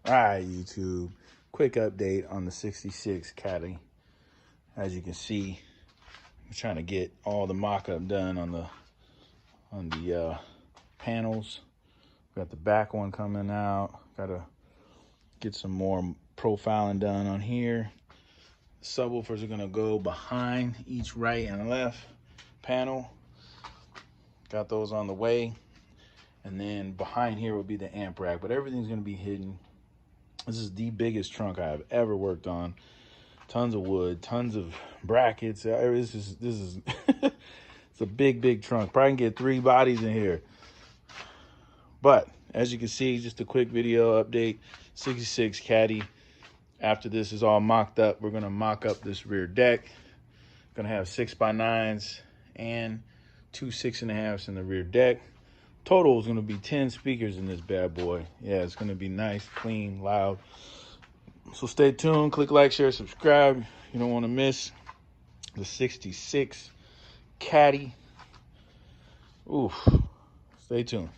All right, YouTube. Quick update on the 66 Caddy. As you can see, I'm trying to get all the mock-up done on the panels. Got the back one coming out. Got to get some more profiling done on here. Subwoofers are gonna go behind each right and left panel. Got those on the way. And then behind here will be the amp rack, but everything's gonna be hidden. This is the biggest trunk I've ever worked on. Tons of wood, tons of brackets. This is it's a big trunk. Probably can get 3 bodies in here. But as you can see, just a quick video update. 66 Caddy. After this is all mocked up, we're gonna mock up this rear deck. Gonna have 6x9s and 2 6.5s in the rear deck. Total is gonna be 10 speakers in this bad boy. Yeah, it's gonna be nice, clean, loud. So stay tuned, click like, share, subscribe. You don't wanna miss the 66 Caddy. Oof, stay tuned.